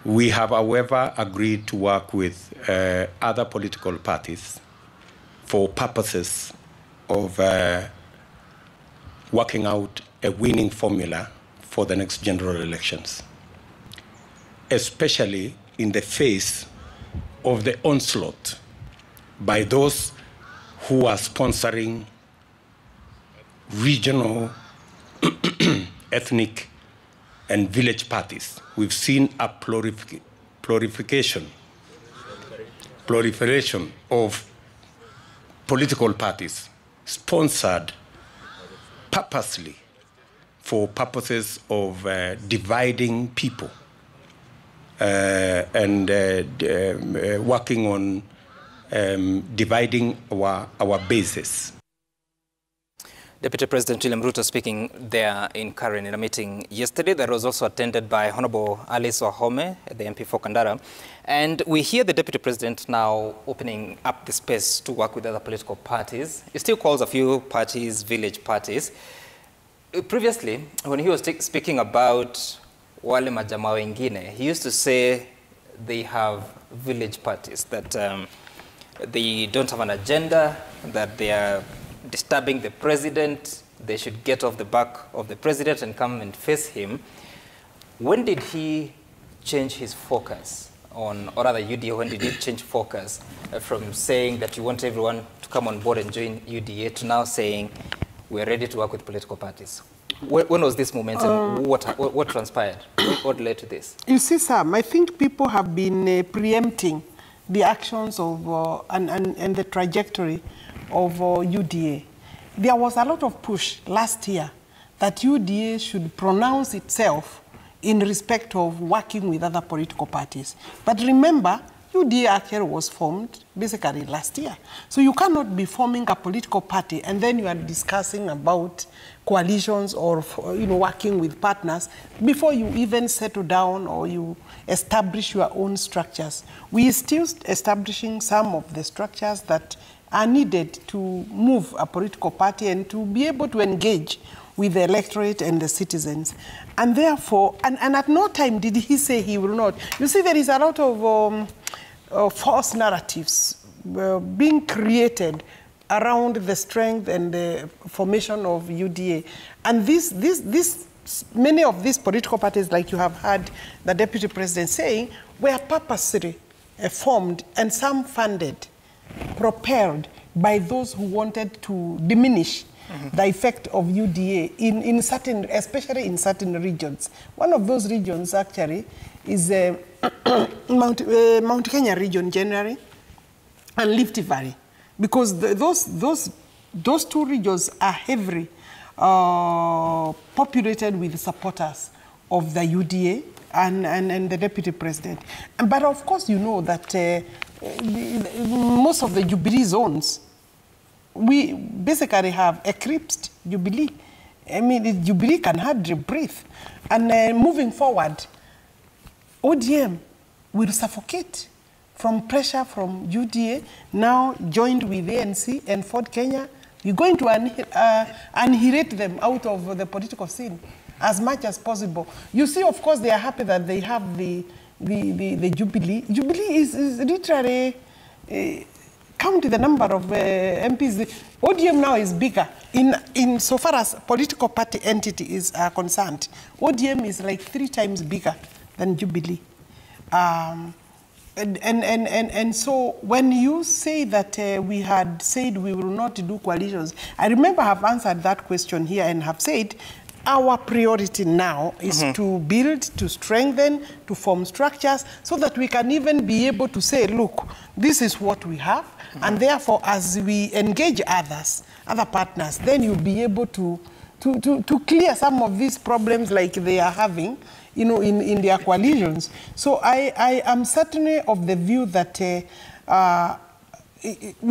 We have, however, agreed to work with other political parties for purposes of working out a winning formula for the next general elections, especially in the face of the onslaught by those who are sponsoring regional, ethnic, and village parties. We've seen a proliferation of political parties sponsored purposely for purposes of dividing people and working on dividing our bases. Deputy President William Ruto speaking there in Karen in a meeting yesterday that was also attended by Honorable Alice Wahome, the MP for Kandara. And we hear the Deputy President now opening up the space to work with other political parties. He still calls a few parties village parties. Previously, when he was speaking about wale majama wengine, he used to say they have village parties, that they don't have an agenda, that they are disturbing the president, they should get off the back of the president and come and face him. When did he change his focus on, or rather UDA, when did he change focus from saying that you want everyone to come on board and join UDA to now saying we're ready to work with political parties? When was this moment and what transpired? What led to this? You see, Sam, I think people have been preempting the actions of and the trajectory of UDA. There was a lot of push last year that UDA should pronounce itself in respect of working with other political parties. But remember, UDA actually was formed basically last year. So you cannot be forming a political party and then you are discussing about coalitions or working with partners before you even settle down or you establish your own structures. We are still establishing some of the structures that are needed to move a political party and to be able to engage with the electorate and the citizens. And therefore, and at no time did he say he will not. You see, there is a lot of false narratives being created around the strength and the formation of UDA. And many of these political parties, like you have heard the Deputy President saying, were purposely formed and some funded, propelled by those who wanted to diminish the effect of UDA in certain, especially in certain regions. One of those regions actually is Mount Kenya region generally and Rift Valley, because those two regions are heavily populated with supporters of the UDA and the Deputy President. But of course, you know that most of the Jubilee zones, we basically have eclipsed Jubilee. I mean, Jubilee can hardly breathe. And moving forward, ODM will suffocate from pressure from UDA, now joined with ANC and Ford Kenya. We're going to annihilate them out of the political scene as much as possible. You see, of course, they are happy that they have the Jubilee. Jubilee is literally, count the number of MPs. ODM now is bigger. In so far as political party entity is concerned, ODM is like 3 times bigger than Jubilee. And so when you say that we had said we will not do coalitions, I remember I have answered that question here and have said our priority now is to build, to strengthen, to form structures so that we can even be able to say, look, this is what we have, and therefore as we engage other partners, then you'll be able to clear some of these problems like they are having, you know, in their coalitions. So I am certainly of the view that, you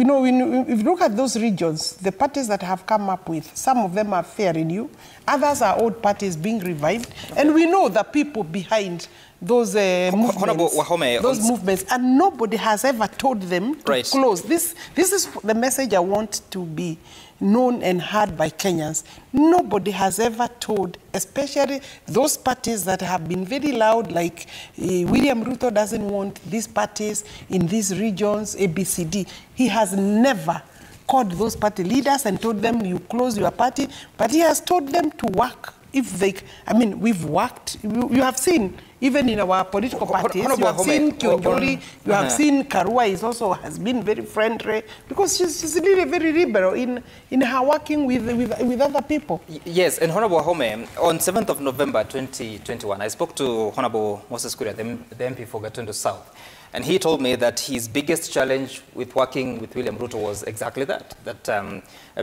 know, if you look at those regions, the parties that have come up with, some of them are fairly new, others are old parties being revived, and we know the people behind those movements, and nobody has ever told them to close. This is the message I want to be known and heard by Kenyans. Nobody has ever told, especially those parties that have been very loud, like William Ruto doesn't want these parties in these regions, ABCD. He has never called those party leaders and told them you close your party, but he has told them to work. If they, I mean, we've worked. You have seen, even in our political parties, you have seen Kionjori, you have seen Karua is also has been very friendly because she's really very liberal in her working with other people. Yes, and Honorable Wahome, on 7th of November 2021, I spoke to Honorable Moses Kuria, the MP for Gatundu South, and he told me that his biggest challenge with working with William Ruto was exactly that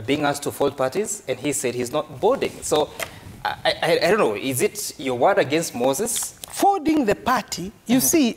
being asked to fold parties, and he said he's not boarding. So I don't know, is it your word against Moses? Folding the party, you see,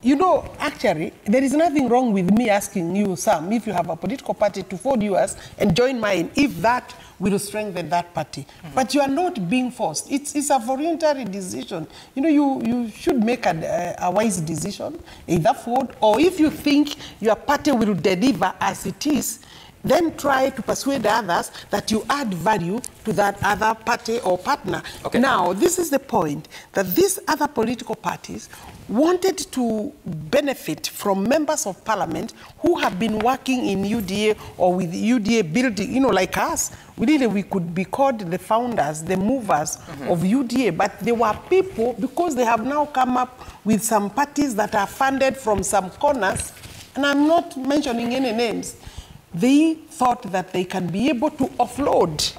you know, actually, there is nothing wrong with me asking you, Sam, if you have a political party, to fold yours and join mine, if that will strengthen that party. But you are not being forced. It's a voluntary decision. You know, you should make a wise decision, either fold, or if you think your party will deliver as it is, then try to persuade others that you add value to that other party or partner. Okay. Now, this is the point, that these other political parties wanted to benefit from members of parliament who have been working in UDA or with UDA building, you know, like us. We could be called the founders, the movers of UDA, but there were people, because they have now come up with some parties that are funded from some corners, and I'm not mentioning any names. They thought that they can be able to offload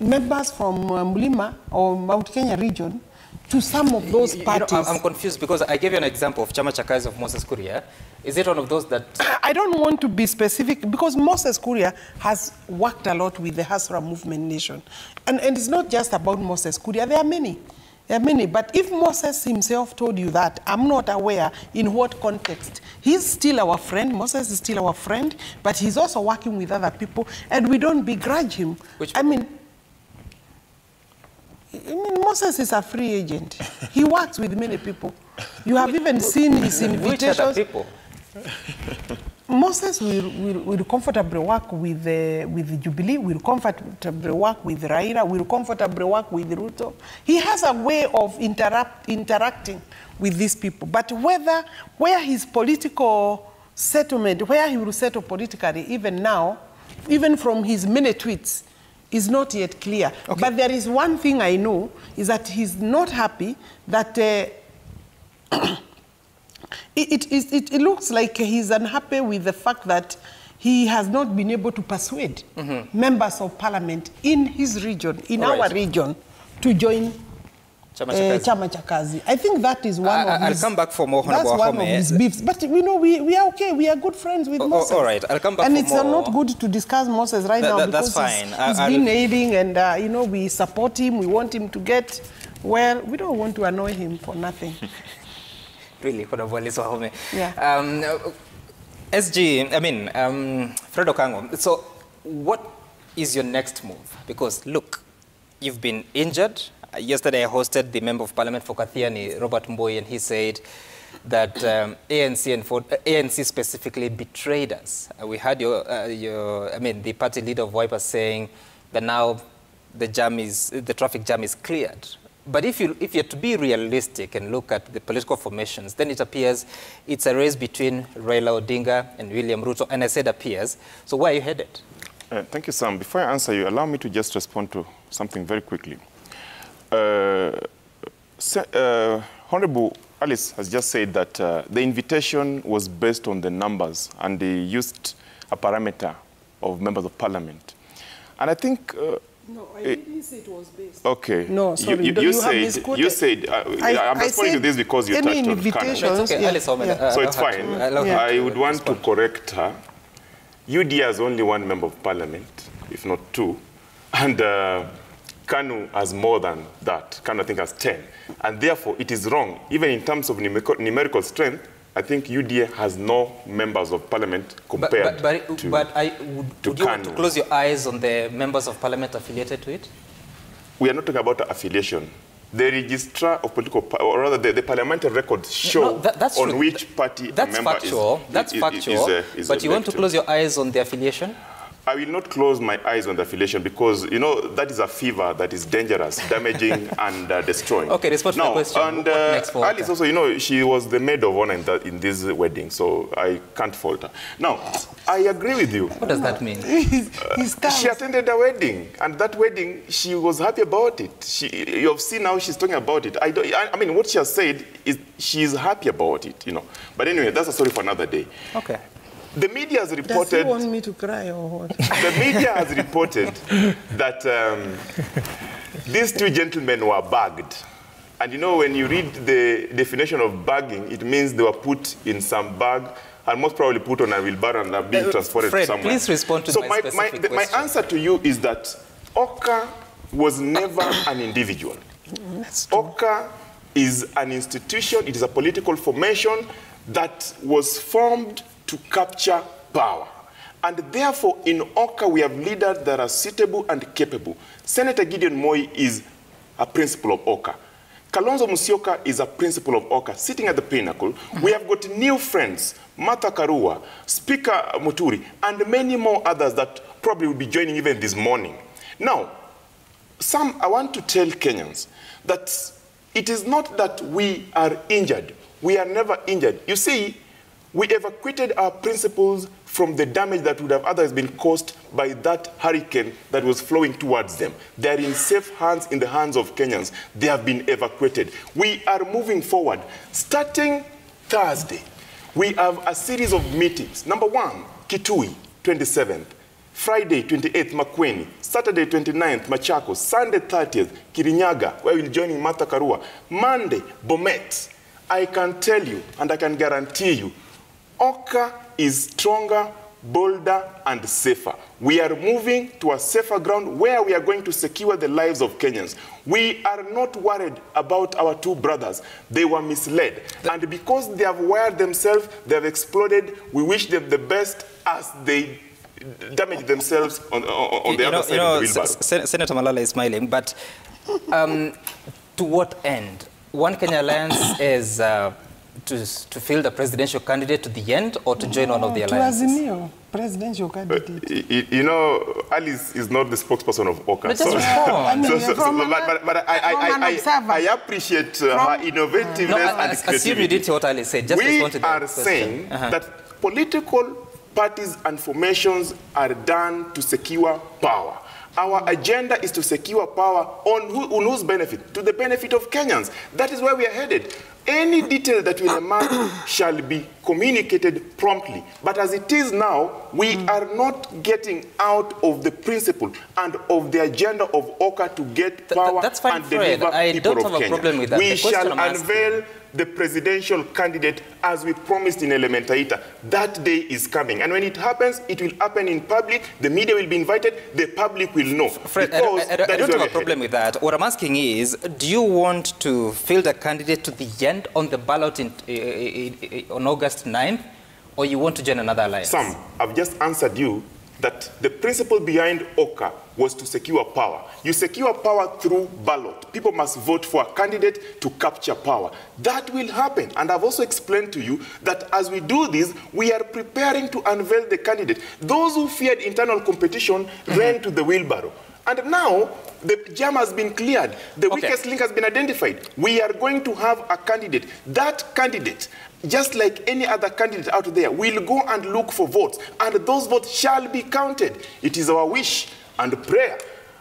members from Mulima or Mount Kenya region to some of those parties. You know, I'm confused because I gave you an example of Chama cha Kazi of Moses Kuria. Is it one of those that... I don't want to be specific because Moses Kuria has worked a lot with the Hasra Movement Nation. And it's not just about Moses Kuria. There are many. There are many, but if Moses himself told you that, I'm not aware in what context. He's still our friend, Moses is still our friend, but he's also working with other people, and we don't begrudge him. I mean, Moses is a free agent. He works with many people. You have even seen his invitations. Which other people? Moses will comfortably work with Jubilee, will comfortably work with Raila, will comfortably work with Ruto. He has a way of interacting with these people. But where his political settlement, where he will settle politically, even now, even from his many tweets, is not yet clear. Okay. But there is one thing I know, is that he's not happy that it looks like he's unhappy with the fact that he has not been able to persuade members of parliament in his region, in our region, to join Chama cha Kazi. I think that is one of his... I'll come back for more, Honorable That's one of his beefs. But, you know, we are okay. We are good friends with Moses. All right, I'll come back and for more. And it's not good to discuss Moses right now because he's been ailing and, you know, we support him. We want him to get well. We don't want to annoy him for nothing. Really, Honorable Alice Wahome. Yeah. Fred Okango, so what is your next move? Because, look, you've been injured. Yesterday, I hosted the Member of Parliament for Kathiani, Robert Mboi, and he said that ANC specifically betrayed us. We had the party leader of Wiper saying that now the traffic jam is cleared. But if you're to be realistic and look at the political formations, then it appears it's a race between Raila Odinga and William Ruto, and I said appears. So where are you headed? Thank you, Sam. Before I answer you, allow me to just respond to something very quickly. Honorable Alice has just said that the invitation was based on the numbers, and they used a parameter of members of parliament. And I think... no, I didn't say it was based. Okay. No, sorry. You said, I'm responding to this because you touched on Canada. Okay. Alice, so it's fine. I would want to correct her. UDA has only one member of parliament, if not two. And KANU has more than that. KANU, I think, has 10. And therefore, it is wrong. Even in terms of numerical strength, I think UDA has no members of parliament compared to KANU. Would you want to close your eyes on the members of parliament affiliated to it? We are not talking about affiliation. The registrar of political, or rather the parliamentary records show on which party a member That's factual. But you want to close your eyes on the affiliation? I will not close my eyes on the affiliation because, you know, that is a fever that is dangerous, damaging and destroying. Okay, respond to the question. And Alice also, you know, she was the maid of honor in this wedding, so I can't fault her. Now, I agree with you. What does that mean? She attended a wedding, and that wedding, she was happy about it. You have seen how she's talking about it. I mean, what she has said is she is happy about it, you know. But anyway, that's a story for another day. Okay. The media has reported... Does he want me to cry or what? The media has reported that these two gentlemen were bagged. And you know, when you read the definition of bagging, it means they were put in some bag and most probably put on a wheelbarrow and are being transported Fred, somewhere. Please respond to my specific question. My answer to you is that OCA was never an individual. OCA is an institution, it is a political formation that was formed to capture power. And therefore, in OCA, we have leaders that are suitable and capable. Senator Gideon Moi is a principal of OCA. Kalonzo Musyoka is a principal of OCA, sitting at the pinnacle. We have got new friends, Martha Karua, Speaker Muturi, and many more others that probably will be joining even this morning. Now, I want to tell Kenyans that it is not that we are injured. We are never injured. You see, we evacuated our principals from the damage that would have otherwise been caused by that hurricane that was flowing towards them. They are in safe hands, in the hands of Kenyans. They have been evacuated. We are moving forward. Starting Thursday, we have a series of meetings. Number 1, Kitui, 27th. Friday, 28th, Makueni. Saturday, 29th, Machakos. Sunday, 30th, Kirinyaga, where we'll be joining Martha Karua. Monday, Bomet. I can tell you, and I can guarantee you, OCA is stronger, bolder, and safer. We are moving to a safer ground where we are going to secure the lives of Kenyans. We are not worried about our two brothers. They were misled. And because they have wired themselves, they have exploded, we wish them the best as they damage themselves on the other side of the wheelbarrow. Senator Malala is smiling, but to what end? One Kenya Alliance is to field a presidential candidate to the end, or to join one of the alliances? To Azimio, presidential candidate. You know, Alice is not the spokesperson of OCA. But just respond. I appreciate her innovativeness and creativity. Assume you did what Alice said. Just respond to that question. Saying that political parties and formations are done to secure power. Our agenda is to secure power on whose benefit? To the benefit of Kenyans. That is where we are headed. Any detail that will emerge shall be communicated promptly. But as it is now, we are not getting out of the principle and of the agenda of OCA to get power that's fine, and deliver I people don't of have a Kenya. problem with that. We shall unveil the presidential candidate as we promised in Elementaita. That day is coming. And when it happens, it will happen in public. The media will be invited. The public will know. Fred, I don't have a problem with that. What I'm asking is, do you want to field a candidate to the end on the ballot on August 9th, or you want to join another alliance? Sam, I've just answered you that the principle behind OCA was to secure power. You secure power through ballot. People must vote for a candidate to capture power. That will happen. And I've also explained to you that as we do this, we are preparing to unveil the candidate. Those who feared internal competition ran to the wheelbarrow. And now, the jam has been cleared. The weakest link has been identified. We are going to have a candidate. That candidate, just like any other candidate out there, will go and look for votes. And those votes shall be counted. It is our wish and prayer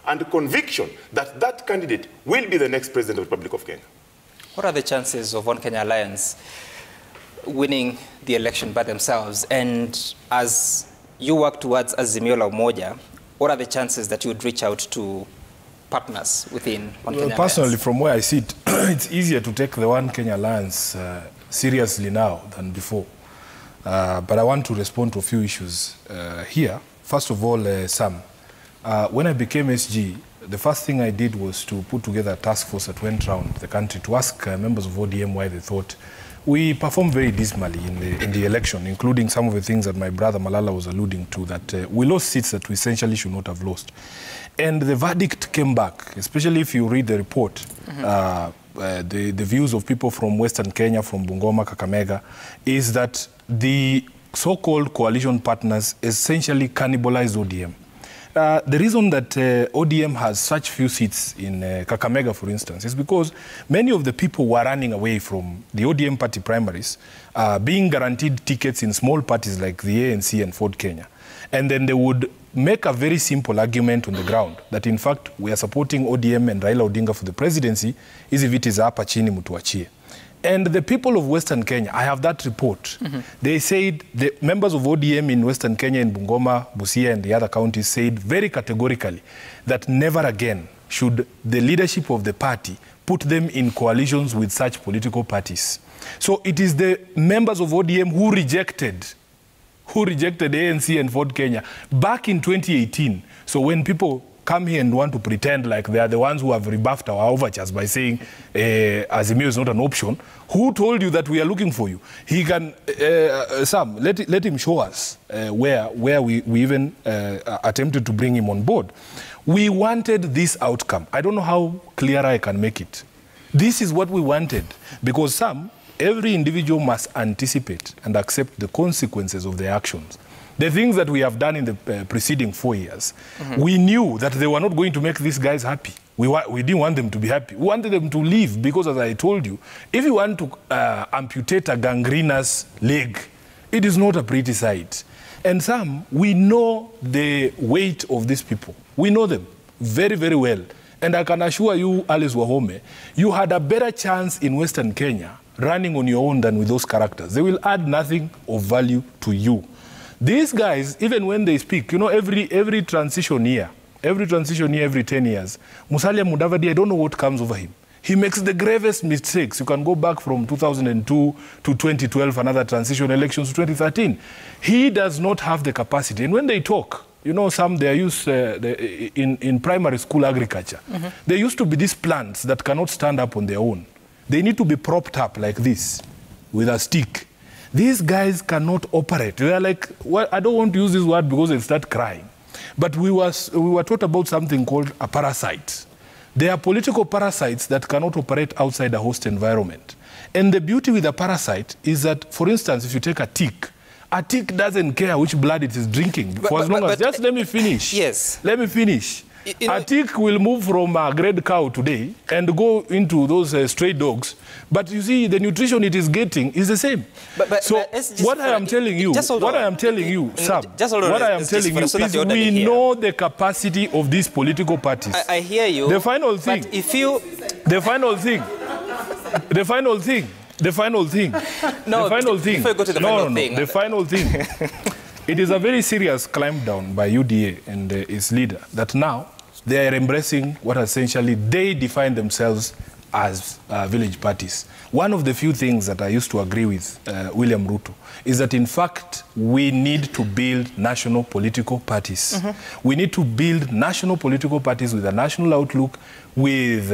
and conviction that that candidate will be the next president of the Republic of Kenya. What are the chances of One Kenya Alliance winning the election by themselves? And as you work towards Azimio la Umoja, what are the chances that you would reach out to partners within One Kenya Alliance? Personally, from where I sit, it's easier to take the One Kenya Alliance seriously now than before. But I want to respond to a few issues here. First of all, Sam, when I became SG, the first thing I did was to put together a task force that went around the country to ask members of ODM why they thought we performed very dismally in the election, including some of the things that my brother Malala was alluding to, that we lost seats that we essentially should not have lost. And the verdict came back, especially if you read the report, the views of people from Western Kenya, from Bungoma, Kakamega, is that the so-called coalition partners essentially cannibalized ODM. The reason that ODM has such few seats in Kakamega, for instance, is because many of the people were running away from the ODM party primaries, being guaranteed tickets in small parties like the ANC and Ford Kenya. And then they would make a very simple argument on the ground that, in fact, we are supporting ODM and Raila Odinga for the presidency, hizi viti za hapa chini mtuachie. And the people of Western Kenya, I have that report. They said, the members of ODM in Western Kenya, in Bungoma, Busia, and the other counties said very categorically that never again should the leadership of the party put them in coalitions with such political parties. So it is the members of ODM who rejected ANC and Ford Kenya back in 2018. So when people come here and want to pretend like they are the ones who have rebuffed our overtures by saying Azimio is not an option, who told you that we are looking for you? He can, Sam, let him show us where we even attempted to bring him on board. We wanted this outcome. I don't know how clearer I can make it. This is what we wanted, because Sam, every individual must anticipate and accept the consequences of their actions. The things that we have done in the preceding 4 years, we knew that they were not going to make these guys happy. We didn't want them to be happy. We wanted them to leave because, as I told you, if you want to amputate a gangrenous leg, it is not a pretty sight. And Sam, we know the weight of these people. We know them very, very well. And I can assure you, Alice Wahome, you had a better chance in Western Kenya running on your own than with those characters. They will add nothing of value to you. These guys, even when they speak, you know, every transition year, every 10 years, Musalia Mudavadi, I don't know what comes over him. He makes the gravest mistakes. You can go back from 2002 to 2012, another transition elections to 2013. He does not have the capacity. And when they talk, you know, some they are used in primary school agriculture. There used to be these plants that cannot stand up on their own. They need to be propped up like this with a stick. These guys cannot operate. They are like, well, I don't want to use this word because they start crying. But we were taught about something called a parasite. They are political parasites that cannot operate outside a host environment. And the beauty with a parasite is that, for instance, if you take a tick doesn't care which blood it is drinking. Just let me finish. Yes. Let me finish. A tick will move from a grade cow today and go into those stray dogs. But you see, the nutrition it is getting is the same. So what I am telling you, Sam, what I am telling you is we know the capacity of these political parties. I hear you. The final thing. But if you... The final thing. The final thing. No, before you go to the final thing. The final thing. It is a very serious climb down by UDA and its leader that now they are embracing what essentially they define themselves as village parties. One of the few things that I used to agree with William Ruto is that, in fact, we need to build national political parties. We need to build national political parties with a national outlook, with,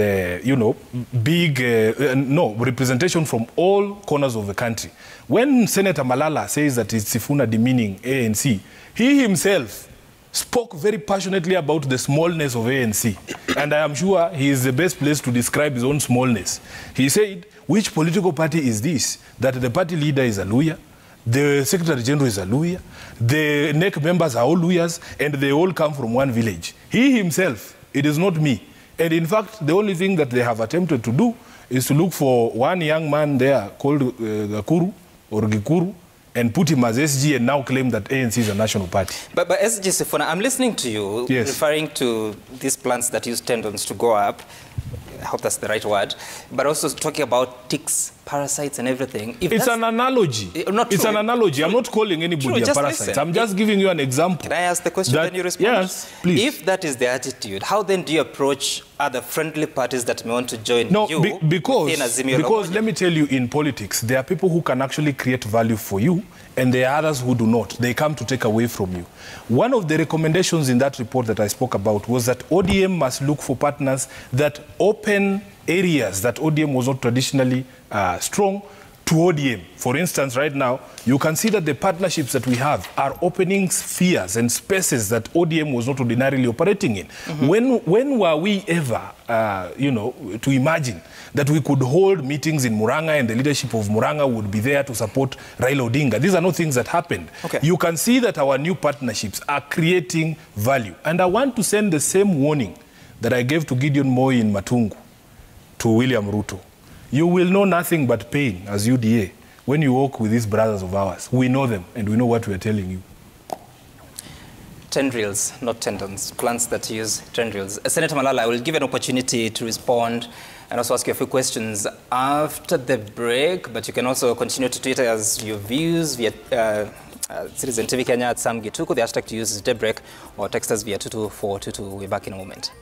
big representation from all corners of the country. When Senator Malala says that it's Sifuna demeaning ANC, he himself spoke very passionately about the smallness of ANC. And I am sure he is the best place to describe his own smallness. He said, which political party is this? That the party leader is a Luhya, the Secretary General is a Luhya, the NEC members are all Luhyas, and they all come from one village. He himself, it is not me. And in fact, the only thing that they have attempted to do is to look for one young man there called Gakuru or Gikuru, and put him as SG and now claim that ANC is a national party. But SG Sifuna, I'm listening to you, yes, referring to these plants that use tendons to go up. I hope that's the right word. But also talking about ticks, parasites and everything. It's an analogy. It's an analogy. I'm not calling anybody a parasite. Listen. I'm just giving you an example. Can I ask the question, then you respond? Yes, please. If that is the attitude, how then do you approach other friendly parties that may want to join you? Because let me tell you, in politics, there are people who can actually create value for you, and there are others who do not. They come to take away from you. One of the recommendations in that report that I spoke about was that ODM must look for partners that open areas that ODM was not traditionally strong, to ODM. For instance, right now, you can see that the partnerships that we have are opening spheres and spaces that ODM was not ordinarily operating in. When were we ever, you know, to imagine that we could hold meetings in Murang'a and the leadership of Murang'a would be there to support Raila Odinga? These are not things that happened. Okay. You can see that our new partnerships are creating value. And I want to send the same warning that I gave to Gideon Moi in Matungu to William Ruto. You will know nothing but pain as UDA when you walk with these brothers of ours. We know them and we know what we are telling you. Tendrils, not tendons, plants that use tendrils. Senator Malala, I will give an opportunity to respond and also ask you a few questions after the break, but you can also continue to tweet us your views via Citizen TV Kenya at Sam Gituku. The hashtag to use is Daybreak, or text us via 22422. We're back in a moment.